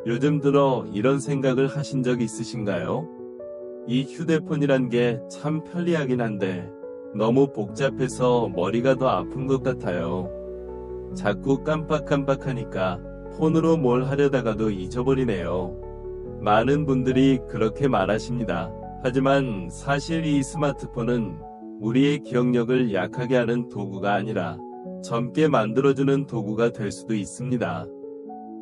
요즘 들어 이런 생각을 하신 적 있으신가요? 이 휴대폰이란 게 참 편리하긴 한데 너무 복잡해서 머리가 더 아픈 것 같아요. 자꾸 깜빡깜빡하니까 폰으로 뭘 하려다가도 잊어버리네요. 많은 분들이 그렇게 말하십니다. 하지만 사실 이 스마트폰은 우리의 기억력을 약하게 하는 도구가 아니라 젊게 만들어주는 도구가 될 수도 있습니다.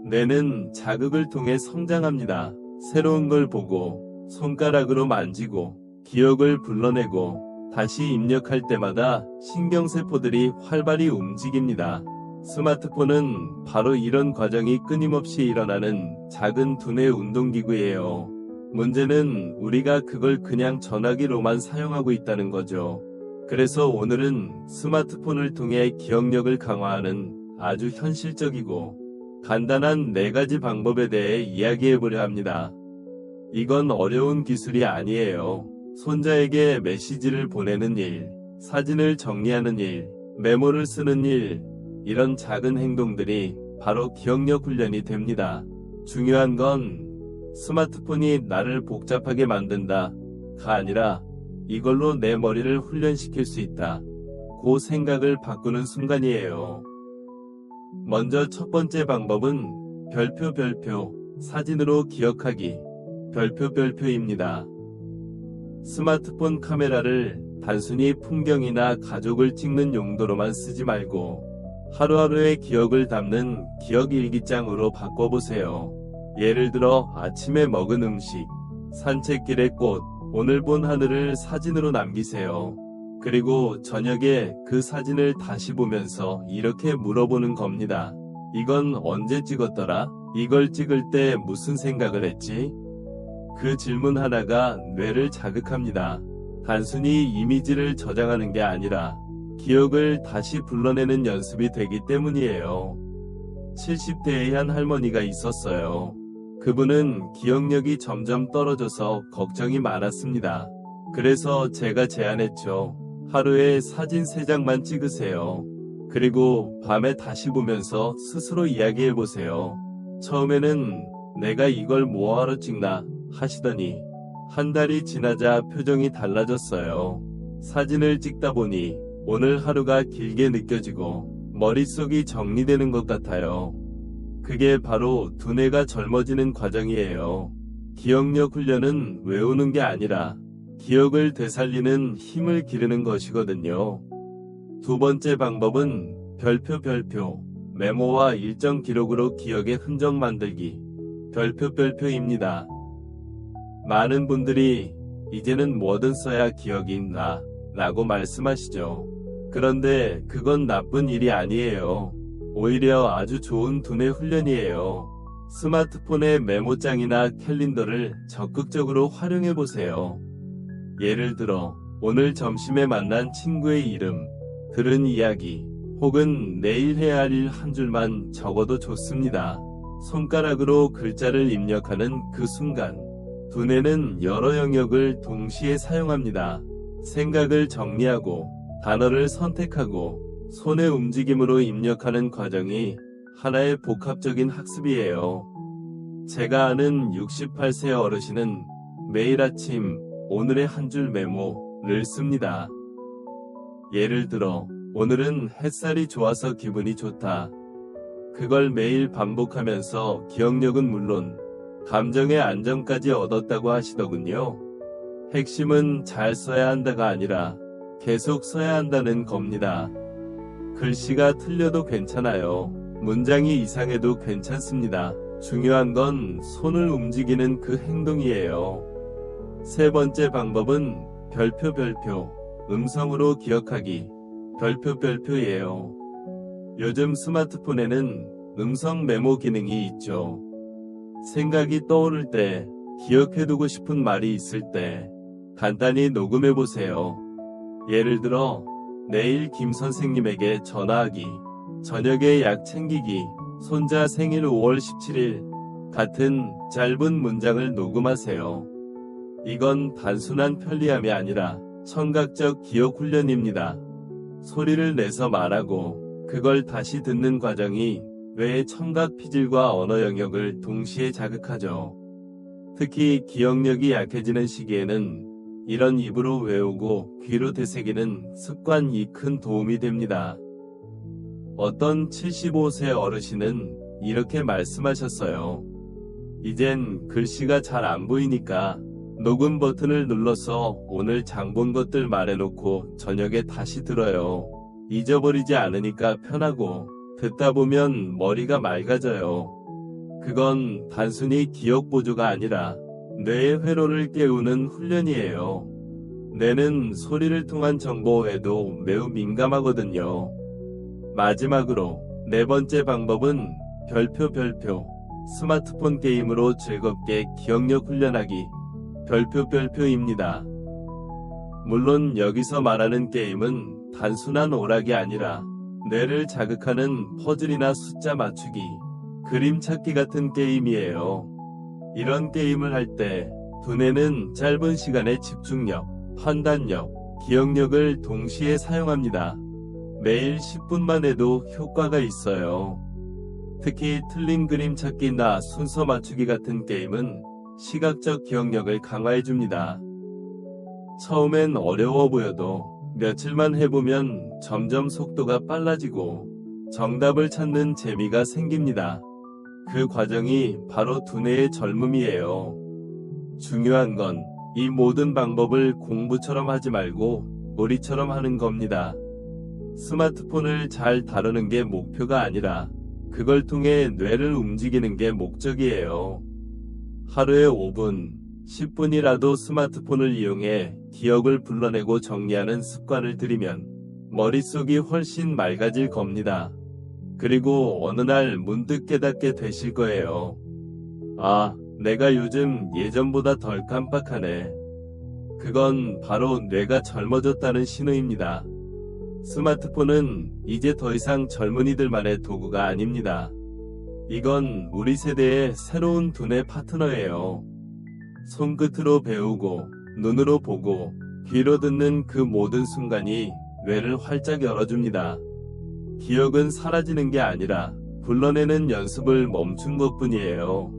뇌는 자극을 통해 성장합니다. 새로운 걸 보고 손가락으로 만지고 기억을 불러내고 다시 입력할 때마다 신경세포들이 활발히 움직입니다. 스마트폰은 바로 이런 과정이 끊임없이 일어나는 작은 두뇌 운동기구예요. 문제는 우리가 그걸 그냥 전화기로만 사용하고 있다는 거죠. 그래서 오늘은 스마트폰을 통해 기억력을 강화하는 아주 현실적이고 간단한 4가지 방법에 대해 이야기해보려 합니다. 이건 어려운 기술이 아니에요. 손자에게 메시지를 보내는 일, 사진을 정리하는 일, 메모를 쓰는 일, 이런 작은 행동들이 바로 기억력 훈련이 됩니다. 중요한 건 스마트폰이 나를 복잡하게 만든다가 아니라 이걸로 내 머리를 훈련시킬 수 있다. 그 생각을 바꾸는 순간이에요. 먼저 첫 번째 방법은 별표 사진으로 기억하기 별표입니다. 스마트폰 카메라를 단순히 풍경이나 가족을 찍는 용도로만 쓰지 말고 하루하루의 기억을 담는 기억일기장으로 바꿔보세요. 예를 들어 아침에 먹은 음식, 산책길의 꽃, 오늘 본 하늘을 사진으로 남기세요. 그리고 저녁에 그 사진을 다시 보면서 이렇게 물어보는 겁니다. 이건 언제 찍었더라? 이걸 찍을 때 무슨 생각을 했지? 그 질문 하나가 뇌를 자극합니다. 단순히 이미지를 저장하는 게 아니라 기억을 다시 불러내는 연습이 되기 때문이에요. 70대의 한 할머니가 있었어요. 그분은 기억력이 점점 떨어져서 걱정이 많았습니다. 그래서 제가 제안했죠. 하루에 사진 3장만 찍으세요. 그리고 밤에 다시 보면서 스스로 이야기해보세요. 처음에는 내가 이걸 뭐하러 찍나 하시더니 한 달이 지나자 표정이 달라졌어요. 사진을 찍다 보니 오늘 하루가 길게 느껴지고 머릿속이 정리되는 것 같아요. 그게 바로 두뇌가 젊어지는 과정이에요. 기억력 훈련은 외우는 게 아니라 기억을 되살리는 힘을 기르는 것이거든요. 두 번째 방법은 별표 메모와 일정 기록으로 기억의 흔적 만들기 별표입니다. 많은 분들이 이제는 뭐든 써야 기억이 있나 라고 말씀하시죠. 그런데 그건 나쁜 일이 아니에요. 오히려 아주 좋은 두뇌 훈련이에요. 스마트폰의 메모장이나 캘린더를 적극적으로 활용해보세요. 예를 들어 오늘 점심에 만난 친구의 이름, 들은 이야기, 혹은 내일 해야 할 일 한 줄만 적어도 좋습니다. 손가락으로 글자를 입력하는 그 순간 두뇌는 여러 영역을 동시에 사용합니다. 생각을 정리하고 단어를 선택하고 손의 움직임으로 입력하는 과정이 하나의 복합적인 학습이에요. 제가 아는 68세 어르신은 매일 아침 오늘의 한 줄 메모를 씁니다. 예를 들어 오늘은 햇살이 좋아서 기분이 좋다. 그걸 매일 반복하면서 기억력은 물론 감정의 안정까지 얻었다고 하시더군요. 핵심은 잘 써야 한다가 아니라 계속 써야 한다는 겁니다. 글씨가 틀려도 괜찮아요. 문장이 이상해도 괜찮습니다. 중요한 건 손을 움직이는 그 행동이에요. 세 번째 방법은 별표 음성으로 기억하기 별표예요. 요즘 스마트폰에는 음성 메모 기능이 있죠. 생각이 떠오를 때, 기억해두고 싶은 말이 있을 때 간단히 녹음해보세요. 예를 들어 내일 김 선생님에게 전화하기, 저녁에 약 챙기기, 손자 생일 5월 17일 같은 짧은 문장을 녹음하세요. 이건 단순한 편리함이 아니라 청각적 기억 훈련입니다. 소리를 내서 말하고 그걸 다시 듣는 과정이 뇌의 청각 피질과 언어 영역을 동시에 자극하죠. 특히 기억력이 약해지는 시기에는 이런 입으로 외우고 귀로 되새기는 습관이 큰 도움이 됩니다. 어떤 75세 어르신은 이렇게 말씀하셨어요. 이젠 글씨가 잘 안 보이니까 녹음 버튼을 눌러서 오늘 장 본 것들 말해놓고 저녁에 다시 들어요. 잊어버리지 않으니까 편하고 듣다 보면 머리가 맑아져요. 그건 단순히 기억 보조가 아니라 뇌의 회로를 깨우는 훈련이에요. 뇌는 소리를 통한 정보에도 매우 민감하거든요. 마지막으로 네 번째 방법은 별표. 스마트폰 게임으로 즐겁게 기억력 훈련하기. 별표입니다. 물론 여기서 말하는 게임은 단순한 오락이 아니라 뇌를 자극하는 퍼즐이나 숫자 맞추기, 그림 찾기 같은 게임이에요. 이런 게임을 할 때 두뇌는 짧은 시간에 집중력, 판단력, 기억력을 동시에 사용합니다. 매일 10분만 해도 효과가 있어요. 특히 틀린 그림 찾기나 순서 맞추기 같은 게임은 시각적 기억력을 강화해줍니다. 처음엔 어려워 보여도 며칠만 해보면 점점 속도가 빨라지고 정답을 찾는 재미가 생깁니다. 그 과정이 바로 두뇌의 젊음이에요. 중요한 건 이 모든 방법을 공부처럼 하지 말고 놀이처럼 하는 겁니다. 스마트폰을 잘 다루는 게 목표가 아니라 그걸 통해 뇌를 움직이는 게 목적이에요. 하루에 5분, 10분이라도 스마트폰을 이용해 기억을 불러내고 정리하는 습관을 들이면 머릿속이 훨씬 맑아질 겁니다. 그리고 어느 날 문득 깨닫게 되실 거예요. 아, 내가 요즘 예전보다 덜 깜빡하네. 그건 바로 뇌가 젊어졌다는 신호입니다. 스마트폰은 이제 더 이상 젊은이들만의 도구가 아닙니다. 이건 우리 세대의 새로운 두뇌 파트너예요. 손끝으로 배우고 눈으로 보고 귀로 듣는 그 모든 순간이 뇌를 활짝 열어줍니다. 기억은 사라지는 게 아니라 불러내는 연습을 멈춘 것뿐이에요.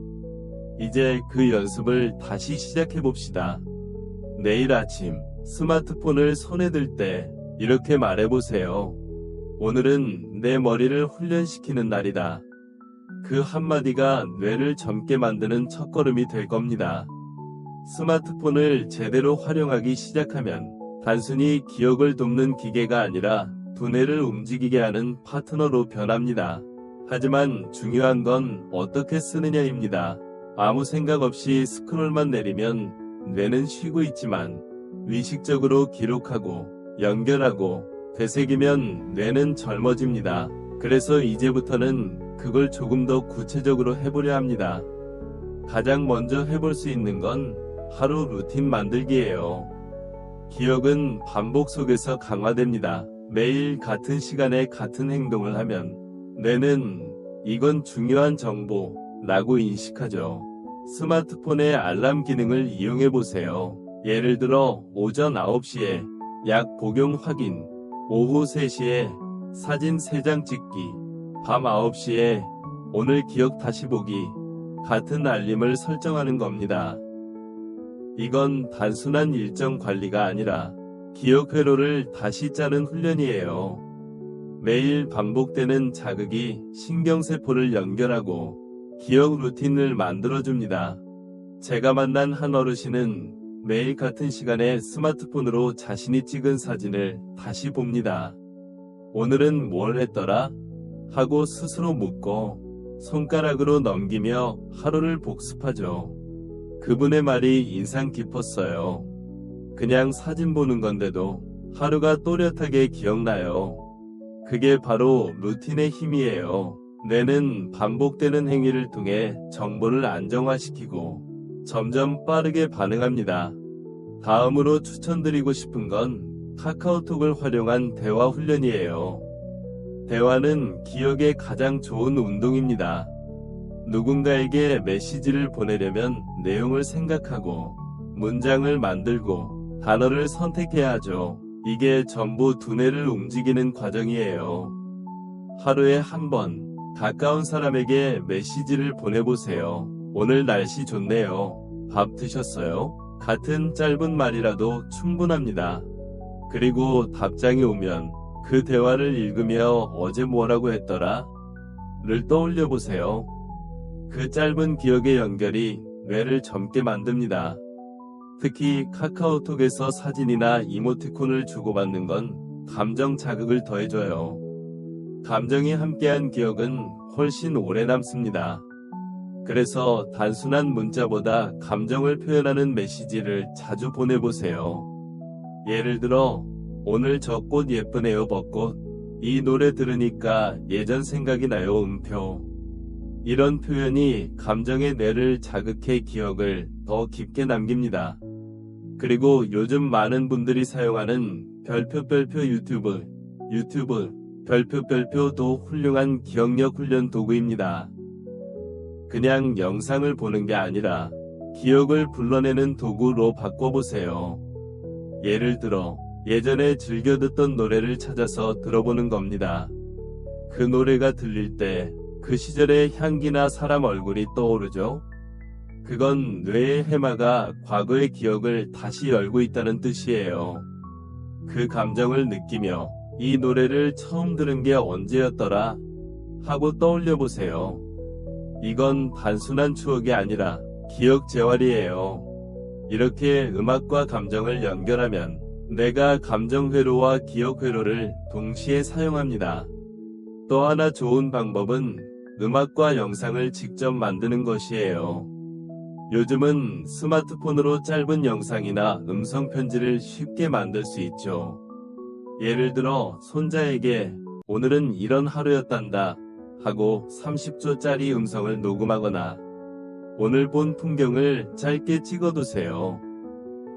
이제 그 연습을 다시 시작해봅시다. 내일 아침 스마트폰을 손에 들 때 이렇게 말해보세요. 오늘은 내 머리를 훈련시키는 날이다. 그 한마디가 뇌를 젊게 만드는 첫걸음이 될 겁니다. 스마트폰을 제대로 활용하기 시작하면 단순히 기억을 돕는 기계가 아니라 두뇌를 움직이게 하는 파트너로 변합니다. 하지만 중요한 건 어떻게 쓰느냐입니다. 아무 생각 없이 스크롤만 내리면 뇌는 쉬고 있지만 의식적으로 기록하고 연결하고 되새기면 뇌는 젊어집니다. 그래서 이제부터는 그걸 조금 더 구체적으로 해보려 합니다. 가장 먼저 해볼 수 있는 건 하루 루틴 만들기예요. 기억은 반복 속에서 강화됩니다. 매일 같은 시간에 같은 행동을 하면 뇌는 이건 중요한 정보라고 인식하죠. 스마트폰의 알람 기능을 이용해 보세요. 예를 들어 오전 9시에 약 복용 확인, 오후 3시에 사진 3장 찍기, 밤 9시에 오늘 기억 다시 보기 같은 알림을 설정하는 겁니다. 이건 단순한 일정 관리가 아니라 기억 회로를 다시 짜는 훈련이에요. 매일 반복되는 자극이 신경세포를 연결하고 기억 루틴을 만들어줍니다. 제가 만난 한 어르신은 매일 같은 시간에 스마트폰으로 자신이 찍은 사진을 다시 봅니다. 오늘은 뭘 했더라? 하고 스스로 묻고 손가락으로 넘기며 하루를 복습하죠. 그분의 말이 인상 깊었어요. 그냥 사진 보는 건데도 하루가 또렷하게 기억나요. 그게 바로 루틴의 힘이에요. 뇌는 반복되는 행위를 통해 정보를 안정화시키고 점점 빠르게 반응합니다. 다음으로 추천드리고 싶은 건 카카오톡을 활용한 대화 훈련이에요. 대화는 기억에 가장 좋은 운동입니다. 누군가에게 메시지를 보내려면 내용을 생각하고 문장을 만들고 단어를 선택해야 하죠. 이게 전부 두뇌를 움직이는 과정이에요. 하루에 한 번, 가까운 사람에게 메시지를 보내보세요. 오늘 날씨 좋네요. 밥 드셨어요? 같은 짧은 말이라도 충분합니다. 그리고 답장이 오면 그 대화를 읽으며 어제 뭐라고 했더라? 를 떠올려 보세요. 그 짧은 기억의 연결이 뇌를 젊게 만듭니다. 특히 카카오톡에서 사진이나 이모티콘을 주고받는 건 감정 자극을 더해줘요. 감정이 함께한 기억은 훨씬 오래 남습니다. 그래서 단순한 문자보다 감정을 표현하는 메시지를 자주 보내보세요. 예를 들어, 오늘 저 꽃 예쁘네요 벚꽃. 이 노래 들으니까 예전 생각이 나요 음표. 이런 표현이 감정의 뇌를 자극해 기억을 더 깊게 남깁니다. 그리고 요즘 많은 분들이 사용하는 별표 유튜브 별표도 훌륭한 기억력 훈련 도구입니다. 그냥 영상을 보는 게 아니라 기억을 불러내는 도구로 바꿔보세요. 예를 들어 예전에 즐겨 듣던 노래를 찾아서 들어보는 겁니다. 그 노래가 들릴 때 그 시절의 향기나 사람 얼굴이 떠오르죠? 그건 뇌의 해마가 과거의 기억을 다시 열고 있다는 뜻이에요. 그 감정을 느끼며 이 노래를 처음 들은 게 언제였더라? 하고 떠올려 보세요. 이건 단순한 추억이 아니라 기억 재활이에요. 이렇게 음악과 감정을 연결하면 뇌가 감정 회로와 기억 회로를 동시에 사용합니다. 또 하나 좋은 방법은 음악과 영상을 직접 만드는 것이에요. 요즘은 스마트폰으로 짧은 영상이나 음성 편지를 쉽게 만들 수 있죠. 예를 들어 손자에게 오늘은 이런 하루였단다 하고 30초짜리 음성을 녹음하거나 오늘 본 풍경을 짧게 찍어두세요.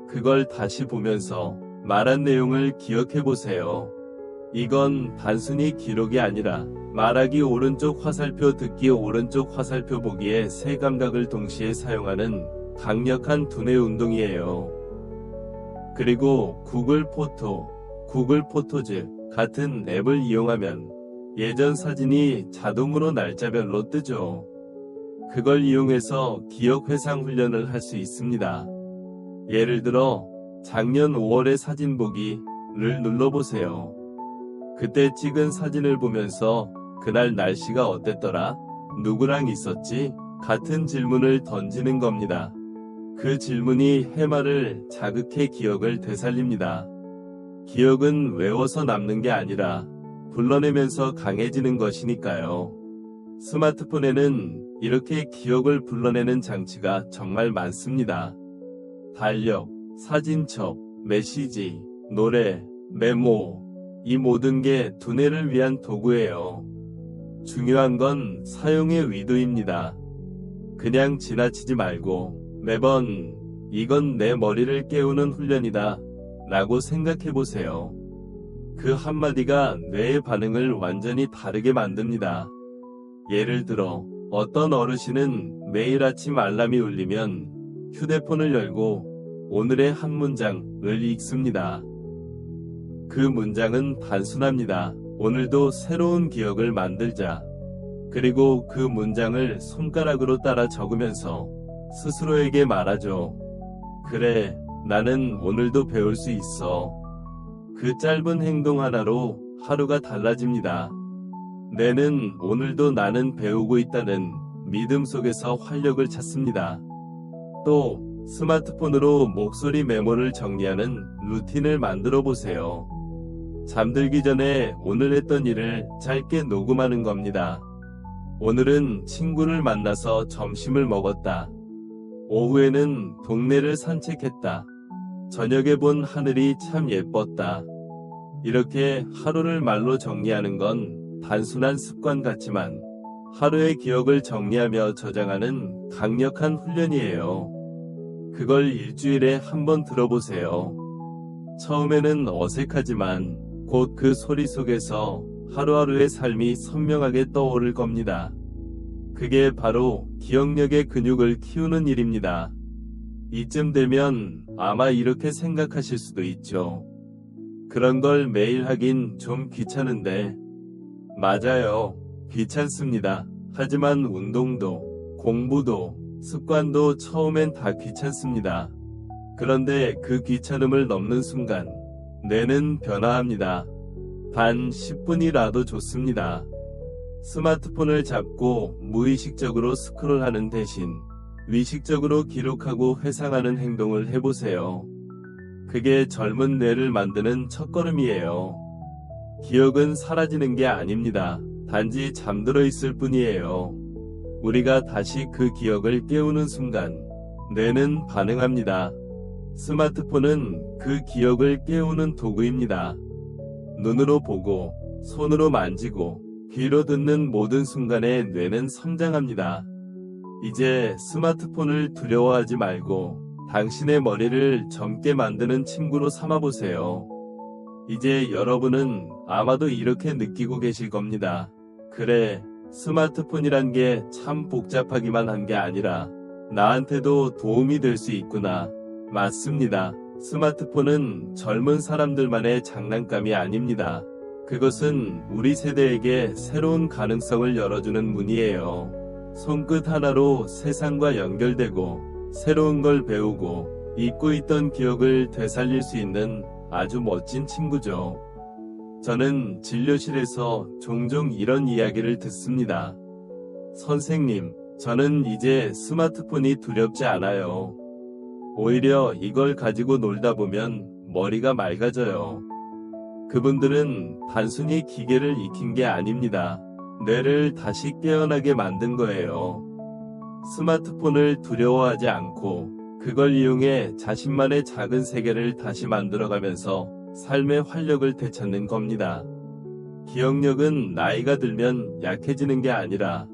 그걸 다시 보면서 말한 내용을 기억해보세요. 이건 단순히 기록이 아니라 말하기 오른쪽 화살표 듣기 오른쪽 화살표 보기의 세 감각을 동시에 사용하는 강력한 두뇌 운동이에요. 그리고 구글 포토즈 같은 앱을 이용하면 예전 사진이 자동으로 날짜별로 뜨죠. 그걸 이용해서 기억 회상 훈련을 할 수 있습니다. 예를 들어 작년 5월의 사진 보기를 눌러보세요. 그때 찍은 사진을 보면서 그날 날씨가 어땠더라? 누구랑 있었지? 같은 질문을 던지는 겁니다. 그 질문이 해마를 자극해 기억을 되살립니다. 기억은 외워서 남는 게 아니라 불러내면서 강해지는 것이니까요. 스마트폰에는 이렇게 기억을 불러내는 장치가 정말 많습니다. 달력, 사진첩, 메시지, 노래, 메모, 이 모든 게 두뇌를 위한 도구예요. 중요한 건 사용의 의도입니다. 그냥 지나치지 말고 매번 이건 내 머리를 깨우는 훈련이다 라고 생각해보세요. 그 한마디가 뇌의 반응을 완전히 다르게 만듭니다. 예를 들어 어떤 어르신은 매일 아침 알람이 울리면 휴대폰을 열고 오늘의 한 문장을 읽습니다. 그 문장은 단순합니다. 오늘도 새로운 기억을 만들자. 그리고 그 문장을 손가락으로 따라 적으면서 스스로에게 말하죠. 그래, 나는 오늘도 배울 수 있어. 그 짧은 행동 하나로 하루가 달라집니다. 뇌는 오늘도 나는 배우고 있다는 믿음 속에서 활력을 찾습니다. 또 스마트폰으로 목소리 메모를 정리하는 루틴을 만들어 보세요. 잠들기 전에 오늘 했던 일을 짧게 녹음하는 겁니다. 오늘은 친구를 만나서 점심을 먹었다. 오후에는 동네를 산책했다. 저녁에 본 하늘이 참 예뻤다. 이렇게 하루를 말로 정리하는 건 단순한 습관 같지만 하루의 기억을 정리하며 저장하는 강력한 훈련이에요. 그걸 일주일에 한 번 들어보세요. 처음에는 어색하지만 곧 그 소리 속에서 하루하루의 삶이 선명하게 떠오를 겁니다. 그게 바로 기억력의 근육을 키우는 일입니다. 이쯤 되면 아마 이렇게 생각하실 수도 있죠. 그런 걸 매일 하긴 좀 귀찮은데. 맞아요. 귀찮습니다. 하지만 운동도, 공부도, 습관도 처음엔 다 귀찮습니다. 그런데 그 귀찮음을 넘는 순간 뇌는 변화합니다. 단 10분이라도 좋습니다. 스마트폰을 잡고 무의식적으로 스크롤하는 대신 의식적으로 기록하고 회상하는 행동을 해보세요. 그게 젊은 뇌를 만드는 첫걸음이에요. 기억은 사라지는 게 아닙니다. 단지 잠들어 있을 뿐이에요. 우리가 다시 그 기억을 깨우는 순간 뇌는 반응합니다. 스마트폰은 그 기억을 깨우는 도구입니다. 눈으로 보고, 손으로 만지고, 귀로 듣는 모든 순간에 뇌는 성장합니다. 이제 스마트폰을 두려워하지 말고 당신의 머리를 젊게 만드는 친구로 삼아보세요. 이제 여러분은 아마도 이렇게 느끼고 계실 겁니다. 그래, 스마트폰이란 게 참 복잡하기만 한 게 아니라 나한테도 도움이 될 수 있구나. 맞습니다. 스마트폰은 젊은 사람들만의 장난감이 아닙니다. 그것은 우리 세대에게 새로운 가능성을 열어주는 문이에요. 손끝 하나로 세상과 연결되고 새로운 걸 배우고 잊고 있던 기억을 되살릴 수 있는 아주 멋진 친구죠. 저는 진료실에서 종종 이런 이야기를 듣습니다. 선생님, 저는 이제 스마트폰이 두렵지 않아요. 오히려 이걸 가지고 놀다 보면 머리가 맑아져요. 그분들은 단순히 기계를 익힌 게 아닙니다. 뇌를 다시 깨어나게 만든 거예요. 스마트폰을 두려워하지 않고 그걸 이용해 자신만의 작은 세계를 다시 만들어가면서 삶의 활력을 되찾는 겁니다. 기억력은 나이가 들면 약해지는 게 아니라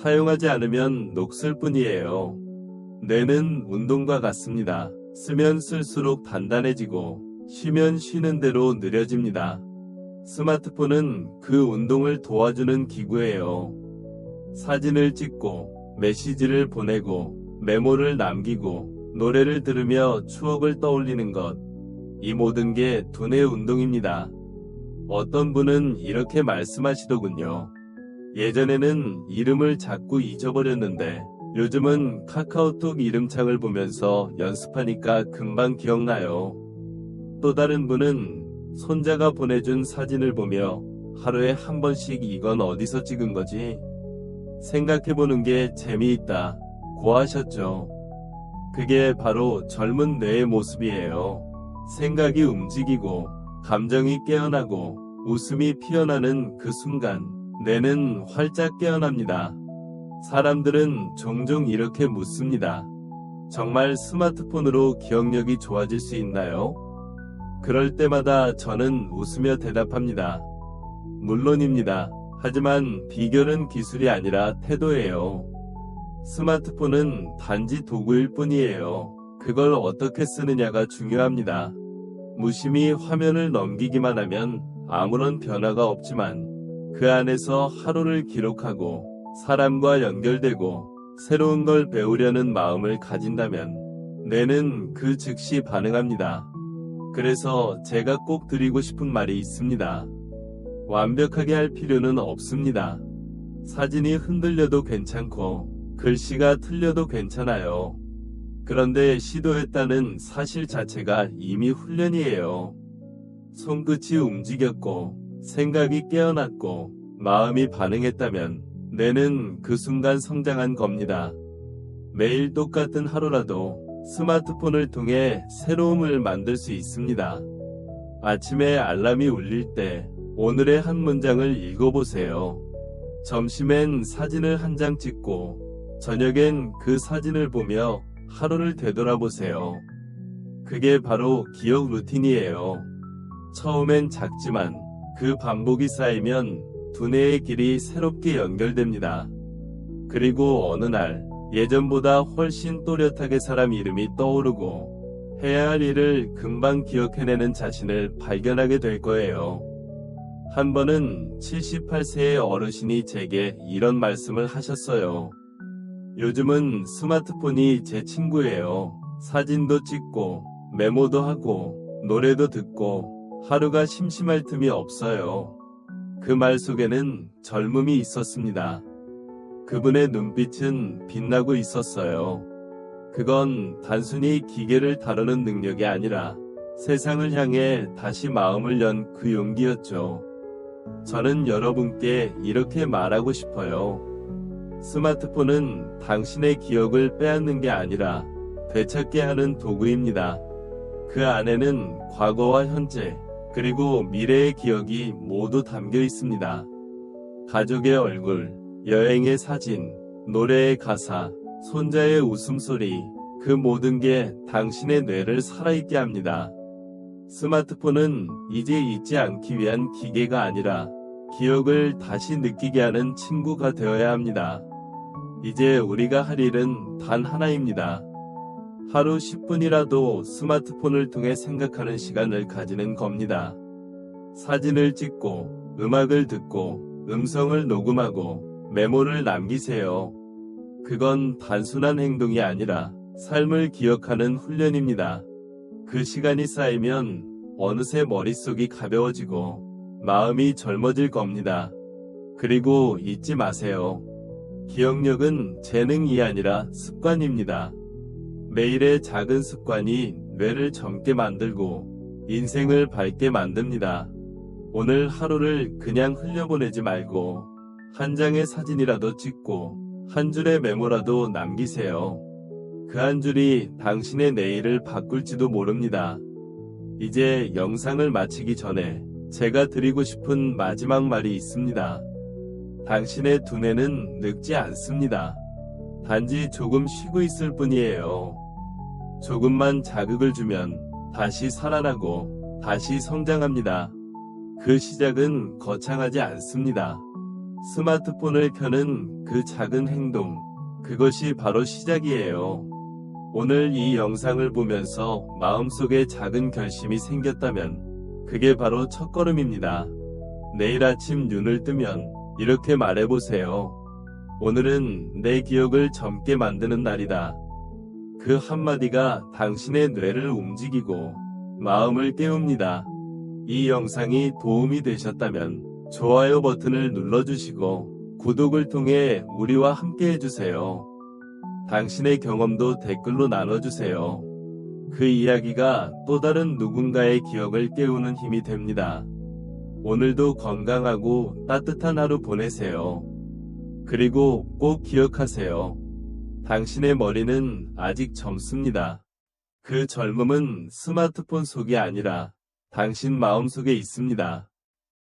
사용하지 않으면 녹슬 뿐이에요. 뇌는 운동과 같습니다. 쓰면 쓸수록 단단해지고 쉬면 쉬는 대로 느려집니다. 스마트폰은 그 운동을 도와주는 기구예요. 사진을 찍고 메시지를 보내고 메모를 남기고 노래를 들으며 추억을 떠올리는 것. 이 모든 게 두뇌 운동입니다. 어떤 분은 이렇게 말씀하시더군요. 예전에는 이름을 자꾸 잊어버렸는데 요즘은 카카오톡 이름창을 보면서 연습하니까 금방 기억나요. 또 다른 분은 손자가 보내준 사진을 보며 하루에 한 번씩 이건 어디서 찍은 거지? 생각해보는 게 재미있다 고 하셨죠. 그게 바로 젊은 뇌의 모습이에요. 생각이 움직이고 감정이 깨어나고 웃음이 피어나는 그 순간 뇌는 활짝 깨어납니다. 사람들은 종종 이렇게 묻습니다. 정말 스마트폰으로 기억력이 좋아질 수 있나요? 그럴 때마다 저는 웃으며 대답합니다. 물론입니다. 하지만 비결은 기술이 아니라 태도예요. 스마트폰은 단지 도구일 뿐이에요. 그걸 어떻게 쓰느냐가 중요합니다. 무심히 화면을 넘기기만 하면 아무런 변화가 없지만 그 안에서 하루를 기록하고 사람과 연결되고 새로운 걸 배우려는 마음을 가진다면 뇌는 그 즉시 반응합니다. 그래서 제가 꼭 드리고 싶은 말이 있습니다. 완벽하게 할 필요는 없습니다. 사진이 흔들려도 괜찮고 글씨가 틀려도 괜찮아요. 그런데 시도했다는 사실 자체가 이미 훈련이에요. 손끝이 움직였고 생각이 깨어났고 마음이 반응했다면 뇌는 그 순간 성장한 겁니다. 매일 똑같은 하루라도 스마트폰을 통해 새로움을 만들 수 있습니다. 아침에 알람이 울릴 때 오늘의 한 문장을 읽어보세요. 점심엔 사진을 한 장 찍고 저녁엔 그 사진을 보며 하루를 되돌아보세요. 그게 바로 기억 루틴이에요. 처음엔 작지만 그 반복이 쌓이면 두뇌의 길이 새롭게 연결됩니다. 그리고 어느 날 예전보다 훨씬 또렷하게 사람 이름이 떠오르고 해야 할 일을 금방 기억해내는 자신을 발견하게 될 거예요. 한 번은 78세의 어르신이 제게 이런 말씀을 하셨어요. 요즘은 스마트폰이 제 친구예요. 사진도 찍고 메모도 하고 노래도 듣고 하루가 심심할 틈이 없어요. 그 말 속에는 젊음이 있었습니다. 그분의 눈빛은 빛나고 있었어요. 그건 단순히 기계를 다루는 능력이 아니라 세상을 향해 다시 마음을 연 그 용기였죠. 저는 여러분께 이렇게 말하고 싶어요. 스마트폰은 당신의 기억을 빼앗는 게 아니라 되찾게 하는 도구입니다. 그 안에는 과거와 현재, 그리고 미래의 기억이 모두 담겨 있습니다. 가족의 얼굴, 여행의 사진, 노래의 가사, 손자의 웃음소리, 그 모든 게 당신의 뇌를 살아있게 합니다. 스마트폰은 이제 잊지 않기 위한 기계가 아니라 기억을 다시 느끼게 하는 친구가 되어야 합니다. 이제 우리가 할 일은 단 하나입니다. 하루 10분이라도 스마트폰을 통해 생각하는 시간을 가지는 겁니다. 사진을 찍고, 음악을 듣고, 음성을 녹음하고, 메모를 남기세요. 그건 단순한 행동이 아니라 삶을 기억하는 훈련입니다. 그 시간이 쌓이면 어느새 머릿속이 가벼워지고 마음이 젊어질 겁니다. 그리고 잊지 마세요. 기억력은 재능이 아니라 습관입니다. 매일의 작은 습관이 뇌를 젊게 만들고 인생을 밝게 만듭니다. 오늘 하루를 그냥 흘려보내지 말고 한 장의 사진이라도 찍고 한 줄의 메모라도 남기세요. 그 한 줄이 당신의 내일을 바꿀지도 모릅니다. 이제 영상을 마치기 전에 제가 드리고 싶은 마지막 말이 있습니다. 당신의 두뇌는 늙지 않습니다. 단지 조금 쉬고 있을 뿐이에요. 조금만 자극을 주면 다시 살아나고 다시 성장합니다. 그 시작은 거창하지 않습니다. 스마트폰을 켜는 그 작은 행동, 그것이 바로 시작이에요. 오늘 이 영상을 보면서 마음속에 작은 결심이 생겼다면 그게 바로 첫걸음입니다. 내일 아침 눈을 뜨면 이렇게 말해보세요. 오늘은 내 기억을 젊게 만드는 날이다. 그 한마디가 당신의 뇌를 움직이고 마음을 깨웁니다. 이 영상이 도움이 되셨다면 좋아요 버튼을 눌러주시고 구독을 통해 우리와 함께 해주세요. 당신의 경험도 댓글로 나눠주세요. 그 이야기가 또 다른 누군가의 기억을 깨우는 힘이 됩니다. 오늘도 건강하고 따뜻한 하루 보내세요. 그리고 꼭 기억하세요. 당신의 머리는 아직 젊습니다. 그 젊음은 스마트폰 속이 아니라 당신 마음 속에 있습니다.